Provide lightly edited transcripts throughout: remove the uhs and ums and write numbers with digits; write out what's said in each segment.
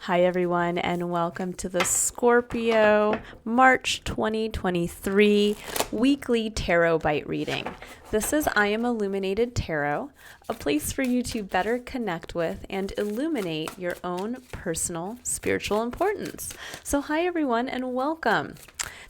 Hi, everyone, and welcome to the Scorpio March 2023 weekly tarot bite reading. This is I Am Illuminated Tarot, a place for you to better connect with and illuminate your own personal spiritual importance. So, hi, everyone, and welcome.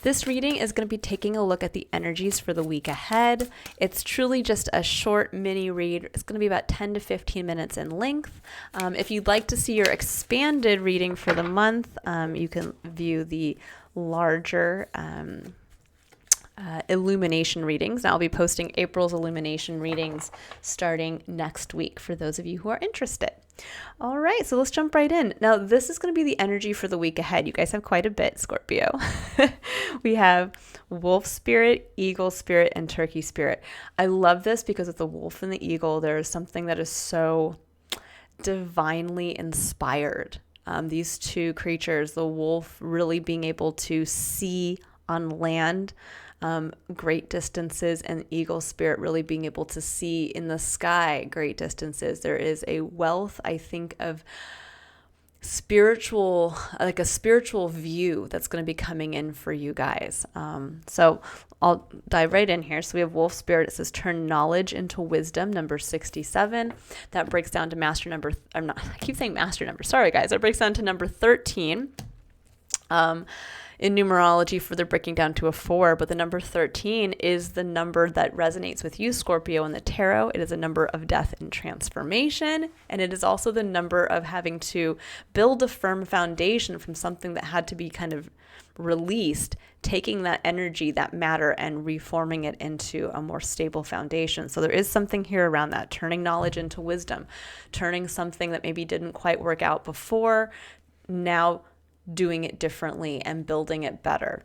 This reading is going to be taking a look at the energies for the week ahead. It's truly just a short mini read. It's going to be about 10 to 15 minutes in length. If you'd like to see your expanded reading for the month, you can view the larger illumination readings. I'll be posting April's illumination readings starting next week for those of you who are interested. All right, so let's jump right in. Now, this is going to be the energy for the week ahead. You guys have quite a bit, Scorpio. We have wolf spirit, eagle spirit, and turkey spirit. I love this because with the wolf and the eagle, there is something that is so divinely inspired. These two creatures, the wolf really being able to see on land great distances, and eagle spirit really being able to see in the sky great distances. There is a wealth, I think, of spiritual, like a spiritual view that's going to be coming in for you guys. So I'll dive right in here. So we have wolf spirit. It says turn knowledge into wisdom, number 67. That breaks down to master number. I keep saying master number. Sorry, guys. That breaks down to number 13. In numerology, for the breaking down to a 4, but the number 13 is the number that resonates with you, Scorpio, in the tarot. It is a number of death and transformation, and it is also the number of having to build a firm foundation from something that had to be kind of released, taking that energy, that matter, and reforming it into a more stable foundation. So there is something here around that, turning knowledge into wisdom, turning something that maybe didn't quite work out before, now doing it differently and building it better.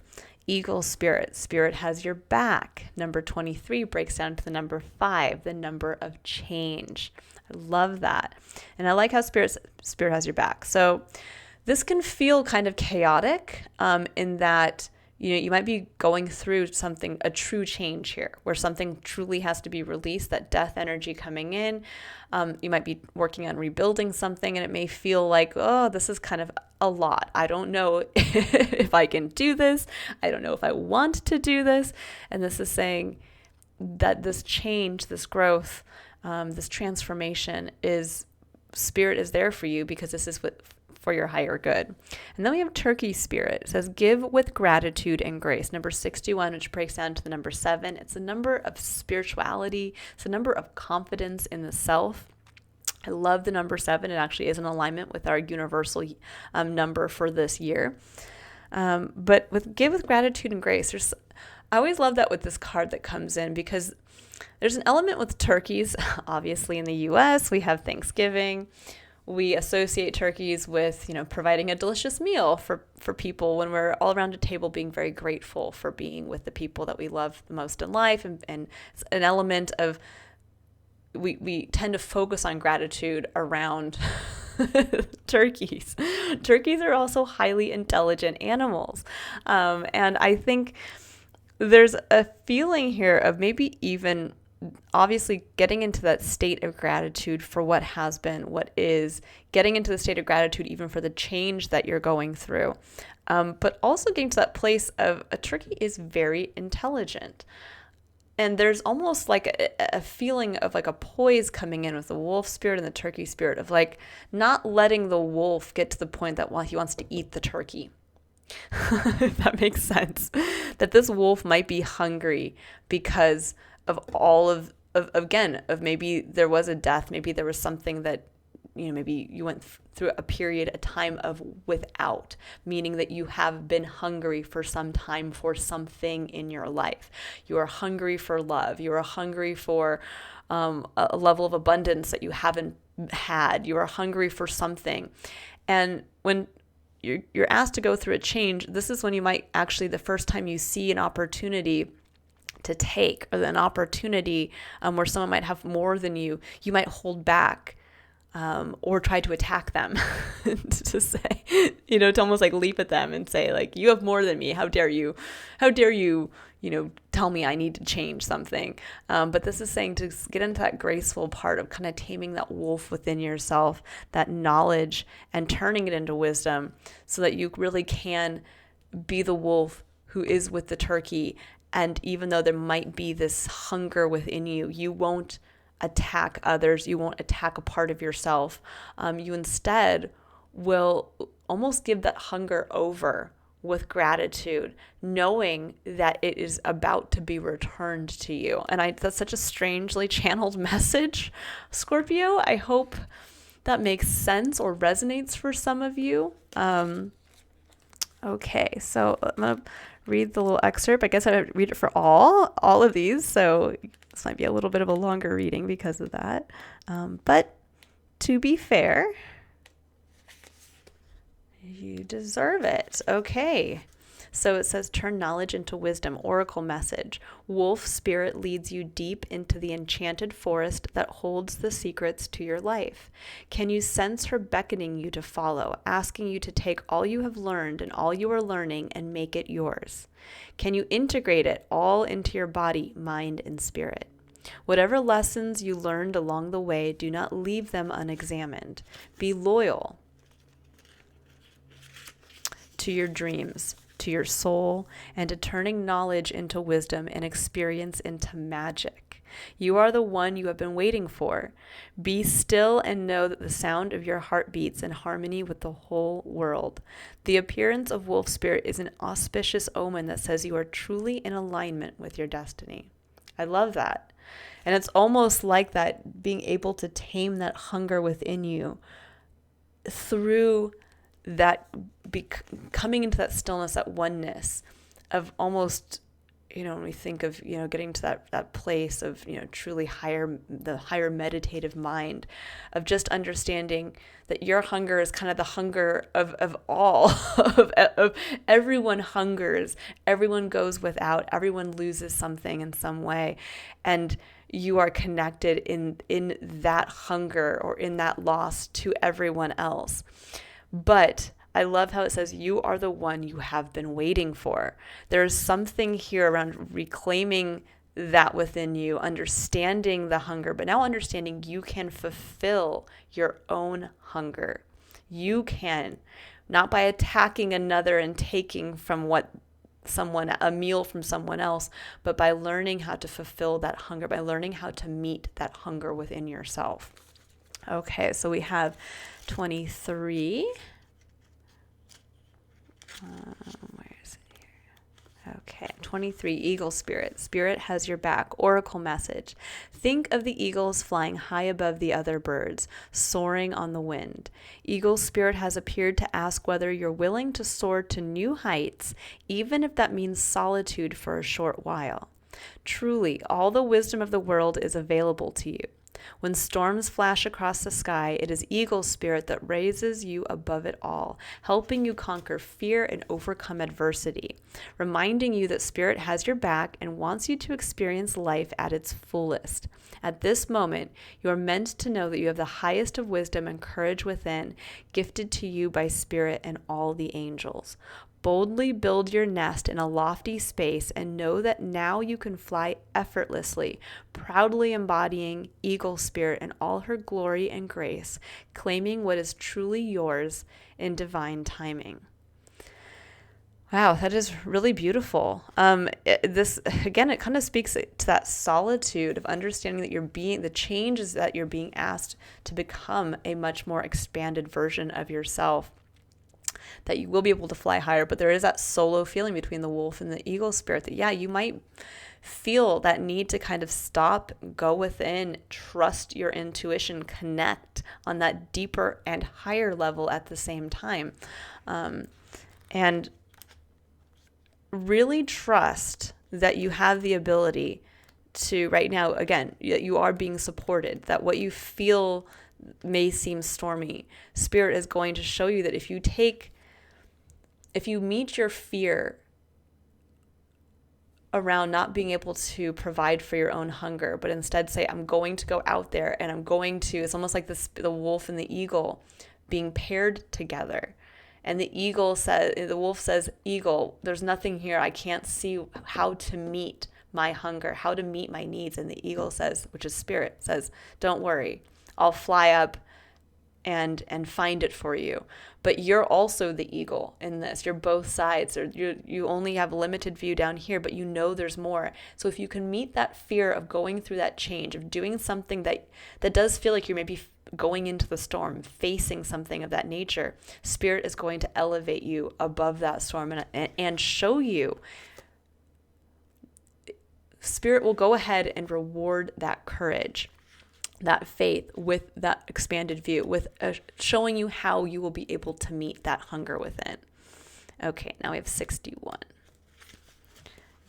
Eagle spirit. Spirit has your back. Number 23 breaks down to the number 5, the number of change. I love that. And I like how spirit has your back. So this can feel kind of chaotic in that you might be going through something, a true change here, where something truly has to be released, that death energy coming in. You might be working on rebuilding something, and it may feel like, oh, this is kind of a lot. I don't know if I can do this. I don't know if I want to do this. And this is saying that this change, this growth, this transformation spirit is there for you, because this is for your higher good. And then we have turkey spirit. It says give with gratitude and grace, number 61, which breaks down to the number 7. It's a number of spirituality. It's a number of confidence in the self. I love the number 7. It actually is in alignment with our universal number for this year. But with give with gratitude and grace, I always love that with this card that comes in, because there's an element with turkeys. Obviously in the US, we have Thanksgiving. We associate turkeys with, providing a delicious meal for people when we're all around a table, being very grateful for being with the people that we love the most in life. And it's an element of, we tend to focus on gratitude around turkeys. Turkeys are also highly intelligent animals. And I think there's a feeling here of maybe even obviously getting into that state of gratitude for what has been, what is, getting into the state of gratitude even for the change that you're going through. But also getting to that place of a turkey is very intelligent. And there's almost like a feeling of like a poise coming in with the wolf spirit and the turkey spirit, of like not letting the wolf get to the point that, well, he wants to eat the turkey. If that makes sense. That this wolf might be hungry because of all of maybe there was a death, maybe there was something that, maybe you went through a time of without, meaning that you have been hungry for some time for something in your life. You are hungry for love. You are hungry for a level of abundance that you haven't had. You are hungry for something. And when you're asked to go through a change, this is when you might actually, the first time you see an opportunity to take, or an opportunity where someone might have more than you might hold back or try to attack them to say, to almost like leap at them and say like, you have more than me. How dare you, tell me I need to change something. But this is saying to get into that graceful part of kind of taming that wolf within yourself, that knowledge, and turning it into wisdom so that you really can be the wolf who is with the turkey. And even though there might be this hunger within you, you won't attack others. You won't attack a part of yourself. You instead will almost give that hunger over with gratitude, knowing that it is about to be returned to you. And that's such a strangely channeled message, Scorpio. I hope that makes sense or resonates for some of you. Okay, so I'm going to read the little excerpt. I guess I would read it for all of these. So this might be a little bit of a longer reading because of that. But to be fair, you deserve it. Okay. So it says, turn knowledge into wisdom, oracle message. Wolf spirit leads you deep into the enchanted forest that holds the secrets to your life. Can you sense her beckoning you to follow, asking you to take all you have learned and all you are learning and make it yours? Can you integrate it all into your body, mind, and spirit? Whatever lessons you learned along the way, do not leave them unexamined. Be loyal to your dreams, to your soul, and to turning knowledge into wisdom and experience into magic. You are the one you have been waiting for. Be still and know that the sound of your heart beats in harmony with the whole world. The appearance of wolf spirit is an auspicious omen that says you are truly in alignment with your destiny. I love that. And it's almost like that, being able to tame that hunger within you through that coming into that stillness, that oneness of almost, when we think of, getting to that place of, truly the higher meditative mind, of just understanding that your hunger is kind of the hunger of all, of everyone hungers, everyone goes without, everyone loses something in some way. And you are connected in that hunger or in that loss to everyone else. But I love how it says you are the one you have been waiting for. There's something here around reclaiming that within you, understanding the hunger, but now understanding you can fulfill your own hunger. You can, not by attacking another and taking from a meal from someone else, but by learning how to fulfill that hunger, by learning how to meet that hunger within yourself. Okay, so we have 23. Where is it here? Okay, 23, eagle spirit. Spirit has your back. Oracle message. Think of the eagles flying high above the other birds, soaring on the wind. Eagle spirit has appeared to ask whether you're willing to soar to new heights, even if that means solitude for a short while. Truly, all the wisdom of the world is available to you. When storms flash across the sky, it is eagle spirit that raises you above it all, helping you conquer fear and overcome adversity, reminding you that spirit has your back and wants you to experience life at its fullest. At this moment, you are meant to know that you have the highest of wisdom and courage within, gifted to you by spirit and all the angels. Boldly build your nest in a lofty space and know that now you can fly effortlessly, proudly embodying eagle spirit in all her glory and grace, claiming what is truly yours in divine timing. Wow, that is really beautiful. It kind of speaks to that solitude of understanding that the changes that you're being asked to become a much more expanded version of yourself, that you will be able to fly higher. But there is that solo feeling between the wolf and the eagle spirit that, you might feel that need to kind of stop, go within, trust your intuition, connect on that deeper and higher level at the same time. And really trust that you have the ability to, right now, again, you are being supported, that what you feel may seem stormy, spirit is going to show you that if you meet your fear around not being able to provide for your own hunger, but instead say, I'm going to go out there and I'm going to, it's almost like the wolf and the eagle being paired together. And the wolf says, eagle, there's nothing here. I can't see how to meet my hunger, how to meet my needs. And the eagle says, which is spirit, says, don't worry, I'll fly up and find it for you. But you're also the eagle in this. You're both sides. Or you only have a limited view down here, but you know there's more. So if you can meet that fear of going through that change, of doing something that does feel like you're maybe going into the storm, facing something of that nature, Spirit is going to elevate you above that storm and show you. Spirit will go ahead and reward that courage, that faith, with that expanded view, with showing you how you will be able to meet that hunger within. Okay, now we have 61.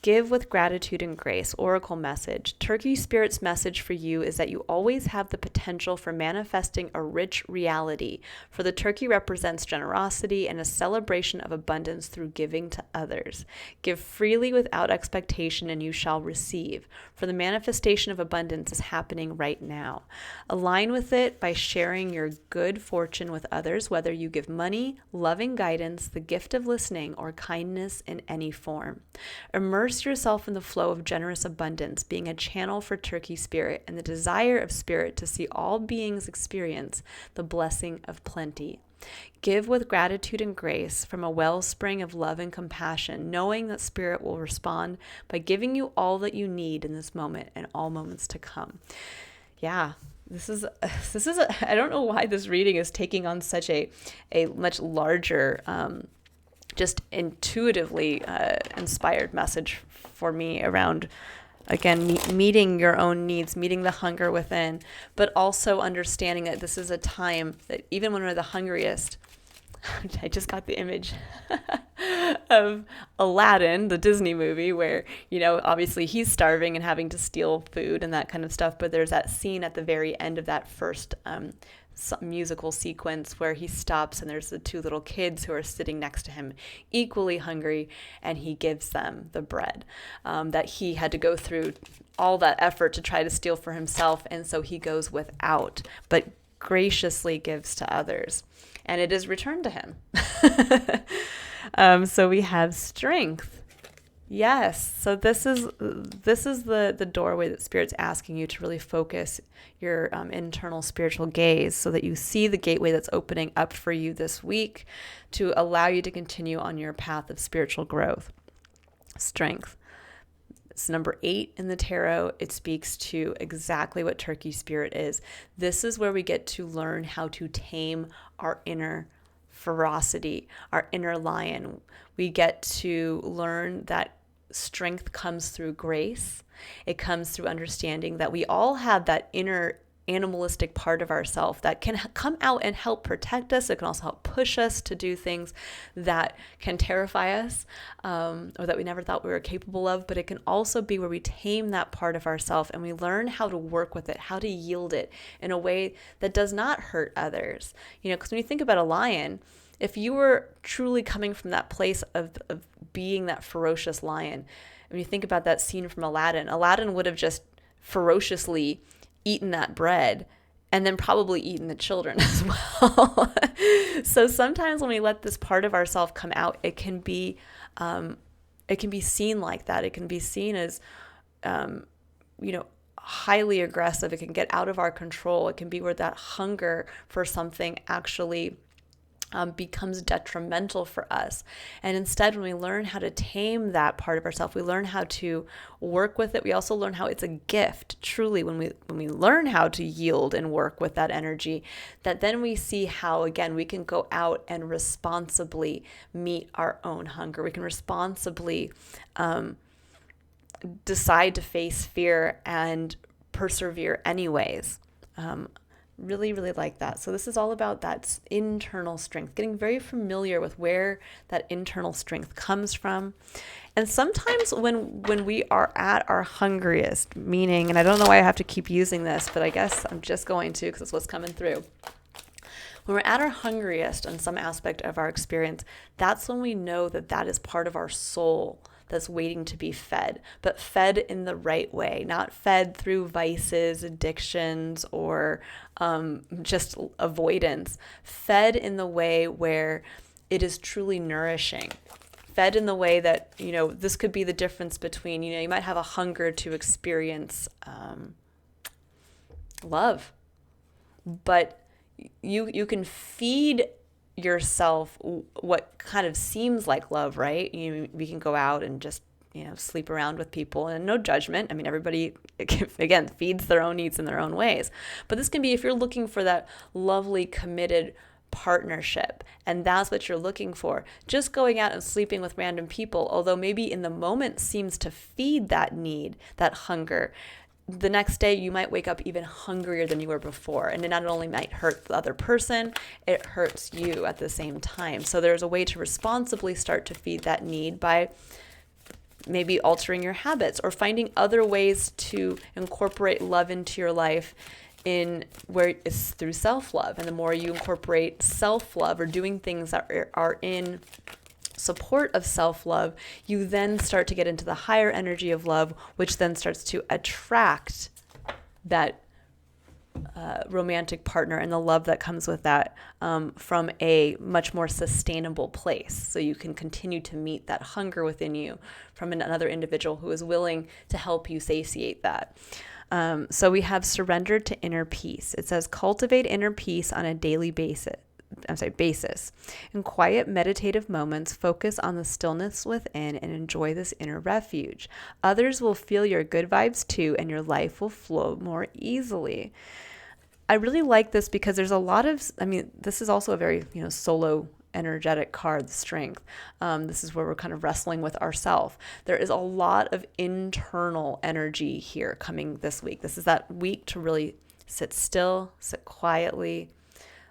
Give with gratitude and grace. Oracle message. Turkey Spirit's message for you is that you always have the potential for manifesting a rich reality, for the turkey represents generosity and a celebration of abundance through giving to others. Give freely without expectation and you shall receive, for the manifestation of abundance is happening right now. Align with it by sharing your good fortune with others, whether you give money, loving guidance, the gift of listening, or kindness in any form. Immerse yourself in the flow of generous abundance, being a channel for Turkey Spirit and the desire of Spirit to see all beings experience the blessing of plenty. Give with gratitude and grace from a wellspring of love and compassion, knowing that Spirit will respond by giving you all that you need in this moment and all moments to come. Yeah. This is I don't know why this reading is taking on such a much larger just intuitively inspired message for me around, again, meeting your own needs, meeting the hunger within, but also understanding that this is a time that even when we're the hungriest, I just got the image of Aladdin, the Disney movie, where, obviously he's starving and having to steal food and that kind of stuff. But there's that scene at the very end of that first musical sequence where he stops and there's the two little kids who are sitting next to him, equally hungry, and he gives them the bread that he had to go through all that effort to try to steal for himself. And so he goes without, but graciously gives to others, and it is returned to him. So we have strength. Yes. So this is the doorway that Spirit's asking you to really focus your internal spiritual gaze so that you see the gateway that's opening up for you this week to allow you to continue on your path of spiritual growth. Strength. It's number 8 in the tarot. It speaks to exactly what Turkey Spirit is. This is where we get to learn how to tame our inner ferocity, our inner lion. We get to learn that strength comes through grace. It comes through understanding that we all have that inner animalistic part of ourselves that can come out and help protect us. It can also help push us to do things that can terrify us, or that we never thought we were capable of. But it can also be where we tame that part of ourselves and we learn how to work with it, how to yield it in a way that does not hurt others. Because when you think about a lion, if you were truly coming from that place of being that ferocious lion, when you think about that scene from Aladdin would have just ferociously eaten that bread and then probably eaten the children as well. So sometimes when we let this part of ourselves come out, it can be seen like that. It can be seen as, highly aggressive. It can get out of our control. It can be where that hunger for something actually becomes detrimental for us. And instead, when we learn how to tame that part of ourselves, we learn how to work with it. We also learn how it's a gift, truly, when we learn how to yield and work with that energy, that then we see how, again, we can go out and responsibly meet our own hunger. We can responsibly decide to face fear and persevere anyways. Really, really like that. So this is all about that internal strength, getting very familiar with where that internal strength comes from. And sometimes when we are at our hungriest, meaning, and I don't know why I have to keep using this, but I guess I'm just going to because it's what's coming through. When we're at our hungriest in some aspect of our experience, that's when we know that is part of our soul that's waiting to be fed, but fed in the right way, not fed through vices, addictions, or just avoidance. Fed in the way where it is truly nourishing. Fed in the way that, this could be the difference between, you might have a hunger to experience love, but you can feed yourself what kind of seems like love, right? We can go out and just, sleep around with people, and no judgment. I mean, everybody, again, feeds their own needs in their own ways. But this can be, if you're looking for that lovely, committed partnership, and that's what you're looking for, just going out and sleeping with random people, although maybe in the moment seems to feed that need, that hunger, the next day you might wake up even hungrier than you were before. And it not only might hurt the other person, it hurts you at the same time. So there's a way to responsibly start to feed that need by maybe altering your habits or finding other ways to incorporate love into your life, in where it's through self-love. And the more you incorporate self-love or doing things that are in support of self-love, you then start to get into the higher energy of love, which then starts to attract that romantic partner and the love that comes with that from a much more sustainable place. So you can continue to meet that hunger within you from another individual who is willing to help you satiate that. So we have surrender to inner peace. It says cultivate inner peace on a daily basis. In quiet meditative moments, focus on the stillness within and enjoy this inner refuge. Others will feel your good vibes too, and your life will flow more easily. I really like this because there's a lot of, this is also a very, solo energetic card, the strength. This is where we're kind of wrestling with ourselves. There is a lot of internal energy here coming this week. This is that week to really sit still, sit quietly,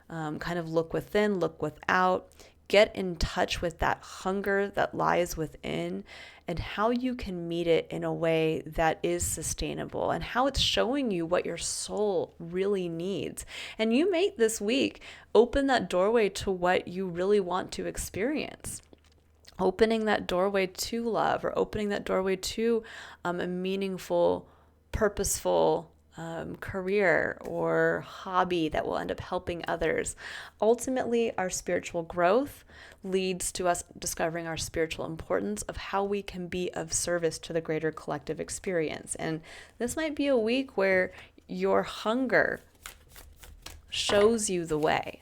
kind of look within, look without, get in touch with that hunger that lies within and how you can meet it in a way that is sustainable and how it's showing you what your soul really needs. And you may this week open that doorway to what you really want to experience. Opening that doorway to love, or opening that doorway to a meaningful, purposeful career or hobby that will end up helping others. Ultimately, our spiritual growth leads to us discovering our spiritual importance of how we can be of service to the greater collective experience. And this might be a week where your hunger shows you the way.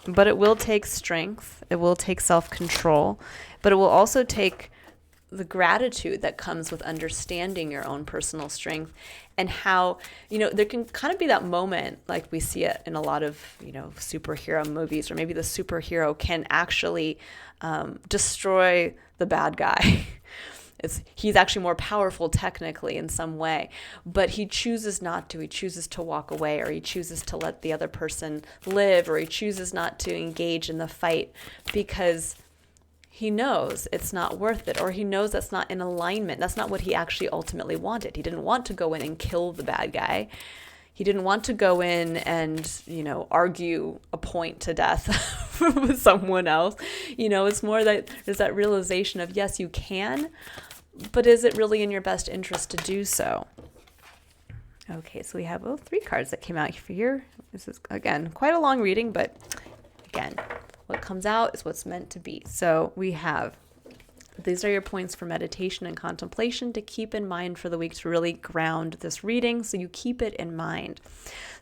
But it will take strength, it will take self-control, but it will also take the gratitude that comes with understanding your own personal strength, and how, there can kind of be that moment, like we see it in a lot of, superhero movies, or maybe the superhero can actually destroy the bad guy. He's actually more powerful technically in some way, but he chooses not to. He chooses to walk away, or he chooses to let the other person live, or he chooses not to engage in the fight because he knows it's not worth it, or he knows that's not in alignment. That's not what he actually ultimately wanted. He didn't want to go in and kill the bad guy. He didn't want to go in and, argue a point to death with someone else. It's more that there's that realization of, yes, you can, but is it really in your best interest to do so? Okay, so we have 3 cards that came out for here. This is, again, quite a long reading, but again, what comes out is what's meant to be. So we have, these are your points for meditation and contemplation to keep in mind for the week to really ground this reading, so you keep it in mind.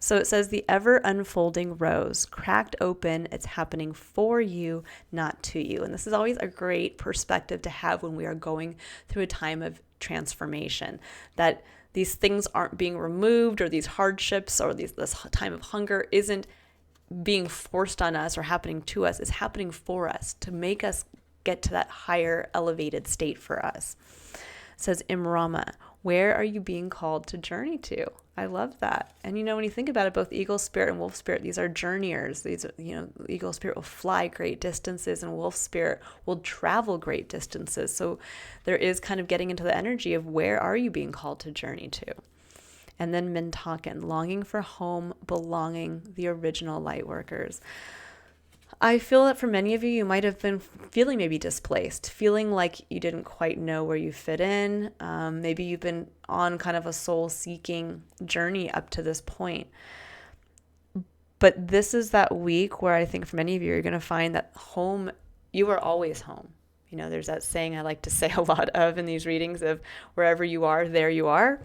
So it says, the ever unfolding rose, cracked open, it's happening for you, not to you. And this is always a great perspective to have when we are going through a time of transformation, that these things aren't being removed, or these hardships, or this time of hunger isn't being forced on us or happening to us. Is happening for us to make us get to that higher elevated state for us. It says, Imrama, where are you being called to journey to? I love that. And when you think about it, both eagle spirit and wolf spirit, these are journeyers. These are, eagle spirit will fly great distances, and wolf spirit will travel great distances. So there is kind of getting into the energy of, where are you being called to journey to? And then Mintaken, longing for home, belonging, the original light workers. I feel that for many of you, you might have been feeling maybe displaced, feeling like you didn't quite know where you fit in. Maybe you've been on kind of a soul-seeking journey up to this point. But this is that week where I think for many of you, you're going to find that home, you are always home. You know, there's that saying I like to say a lot of in these readings of wherever you are, there you are.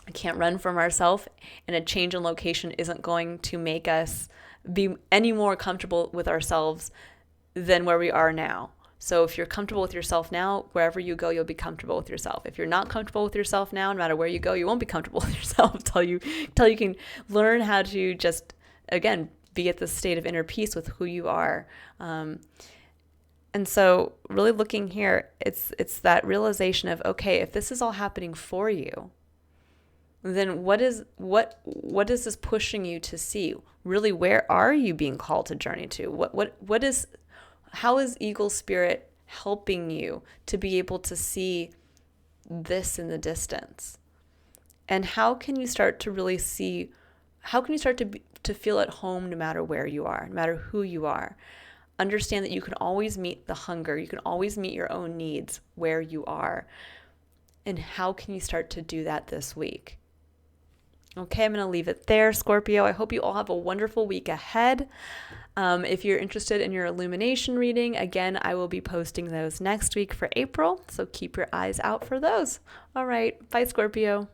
I can't run from ourselves, and a change in location isn't going to make us be any more comfortable with ourselves than where we are now. So if you're comfortable with yourself now, wherever you go, you'll be comfortable with yourself. If you're not comfortable with yourself now, no matter where you go, you won't be comfortable with yourself until you can learn how to just, again, be at the state of inner peace with who you are. And so really looking here, it's that realization of, okay, if this is all happening for you, then what is this pushing you to see? Really, where are you being called to journey to? How is Eagle Spirit helping you to be able to see this in the distance? And how can you start to really see, how can you start to feel at home no matter where you are, no matter who you are? Understand that you can always meet the hunger, you can always meet your own needs where you are. And how can you start to do that this week? Okay, I'm going to leave it there, Scorpio. I hope you all have a wonderful week ahead. If you're interested in your illumination reading, again, I will be posting those next week for April, so keep your eyes out for those. All right, bye, Scorpio.